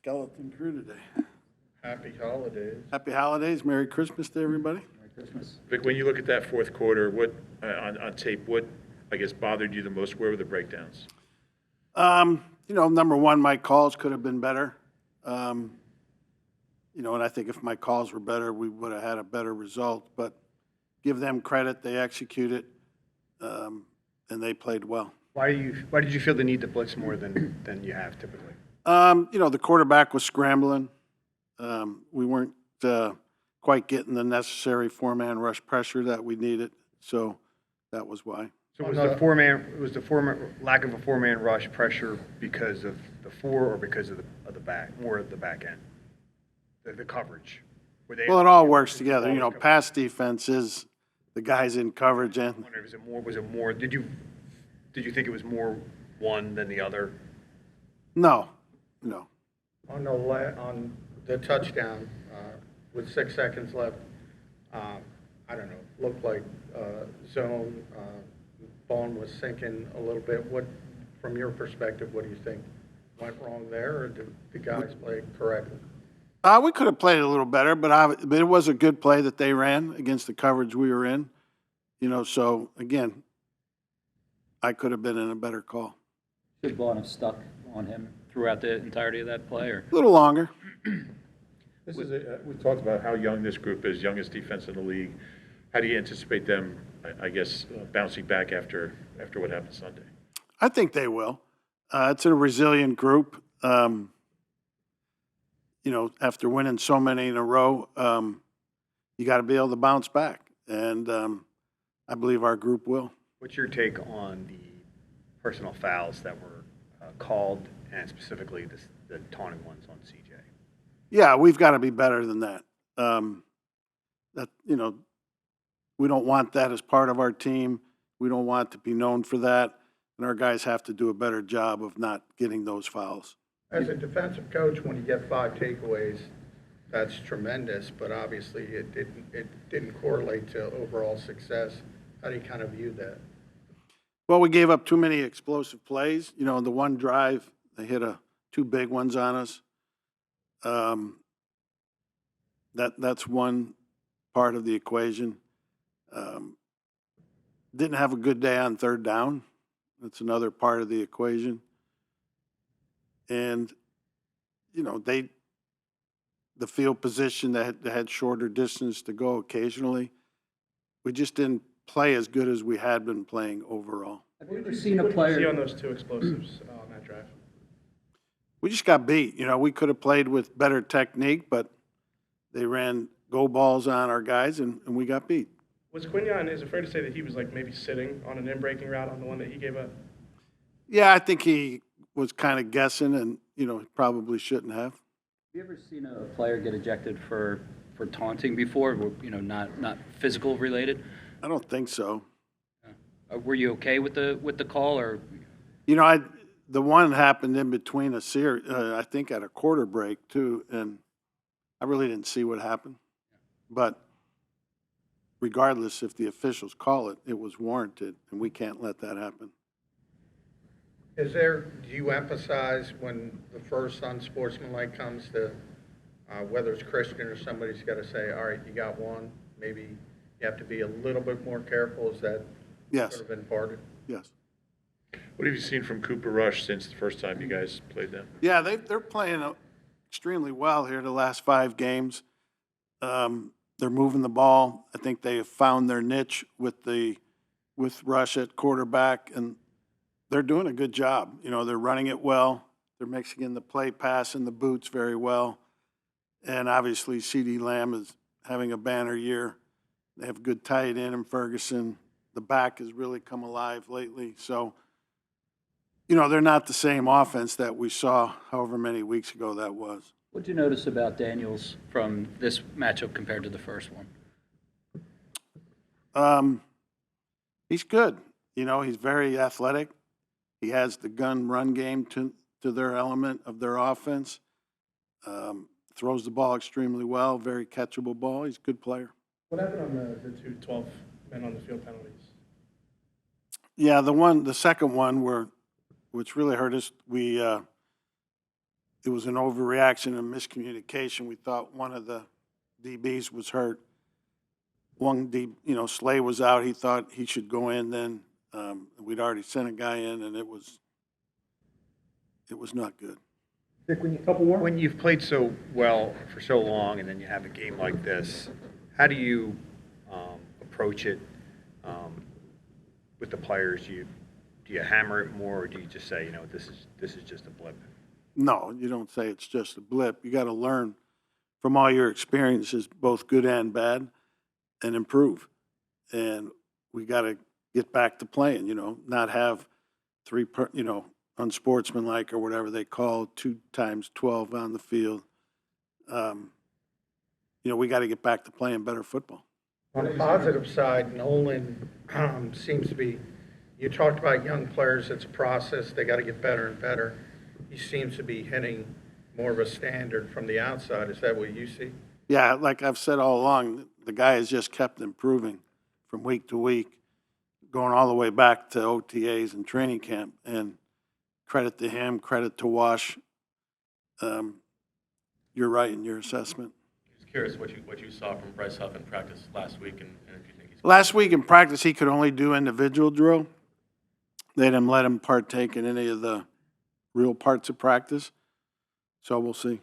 skeleton crew today. Happy holidays. Happy holidays. Merry Christmas to everybody. Merry Christmas. Vic, when you look at that fourth quarter, what, on tape, what, I guess, bothered you the most? Where were the breakdowns? Number one, my calls could have been better. And I think if my calls were better, we would have had a better result. But give them credit, they executed, and they played well. Why did you feel the need to blitz more than you have typically? The quarterback was scrambling. We weren't quite getting the necessary four-man rush pressure that we needed, so that was why. So was the lack of a four-man rush pressure because of the four or because of the back, more of the back end? The coverage? Well, it all works together. Pass defense is the guys in coverage and. I wonder, was it more, did you think it was more one than the other? No. On the touchdown, with 6 seconds left, I don't know, looked like zone, Bone was sinking a little bit. From your perspective, what do you think went wrong there, or did the guys play correctly? We could have played a little better, but it was a good play that they ran against the coverage we were in. So again, I could have been in a better call. Should Vaughn have stuck on him throughout the entirety of that play? Or? A little longer. This is we talked about how young this group is, youngest defense in the league. How do you anticipate them, I guess, bouncing back after what happened Sunday? I think they will. It's a resilient group. After winning so many in a row, you got to be able to bounce back. And I believe our group will. What's your take on the personal fouls that were called, and specifically the taunting ones on CJ? Yeah, we've got to be better than that. We don't want that as part of our team. We don't want to be known for that. And our guys have to do a better job of not getting those fouls. As a defensive coach, when you get 5 takeaways, that's tremendous, but obviously it didn't correlate to overall success. How do you kind of view that? Well, we gave up too many explosive plays. The one drive, they hit 2 big ones on us. That's one part of the equation. Didn't have a good day on third down. That's another part of the equation. And, the field position that had shorter distance to go occasionally, we just didn't play as good as we had been playing overall. Have you ever seen a What did you see player? on those 2 explosives on that drive? We just got beat. We could have played with better technique, but they ran go balls on our guys, and we got beat. Was Quinion, is it fair to say that he was maybe sitting on an in-breaking route on the one that he gave up? Yeah, I think he was kind of guessing, and, he probably shouldn't have. Have you ever seen a player get ejected for taunting before? Not physical related. I don't think so. Were you okay with the call, or? The one happened in between a series, I think at a quarter break too, and I really didn't see what happened. But regardless, if the officials call it, it was warranted, and we can't let that happen. Do you emphasize when the first unsportsmanlike comes to, whether it's Christian or somebody's got to say, all right, you got one, maybe you have to be a little bit more careful? Is that Yes. sort of imparted? Yes. What have you seen from Cooper Rush since the first time you guys played them? Yeah, they're playing extremely well here the last 5 games. They're moving the ball. I think they have found their niche with Rush at quarterback, and they're doing a good job. They're running it well. They're mixing in the play pass and the boots very well. And obviously, CeeDee Lamb is having a banner year. They have good tight end in Ferguson. The back has really come alive lately. So, they're not the same offense that we saw however many weeks ago that was. What did you notice about Daniels from this matchup compared to the first one? He's good. He's very athletic. He has the gun run game to their element of their offense. Throws the ball extremely well, very catchable ball. He's a good player. What happened on the 2 12 men on the field penalties? Yeah, the second one which really hurt us, we it was an overreaction and miscommunication. We thought one of the DBs was hurt. Slay was out. He thought he should go in then. We'd already sent a guy in, and it was not good. When you've played so well for so long and then you have a game like this, how do you approach it with the players? Do you hammer it more, or do you just say, this is just a blip? No, you don't say it's just a blip. You got to learn from all your experiences, both good and bad, and improve. And we got to get back to playing, not have unsportsmanlike or whatever they call 2 times 12 on the field. We got to get back to playing better football. On the positive side, Nolan seems to be, you talked about young players, it's a process, they got to get better and better. He seems to be hitting more of a standard from the outside. Is that what you see? Yeah, like I've said all along, the guy has just kept improving from week to week, going all the way back to OTAs and training camp. And credit to him, credit to Wash. You're right in your assessment. Just curious what you saw from Bryce Huff in practice last week, and if you think he's. Last week in practice, he could only do individual drill. They didn't let him partake in any of the real parts of practice. So we'll see.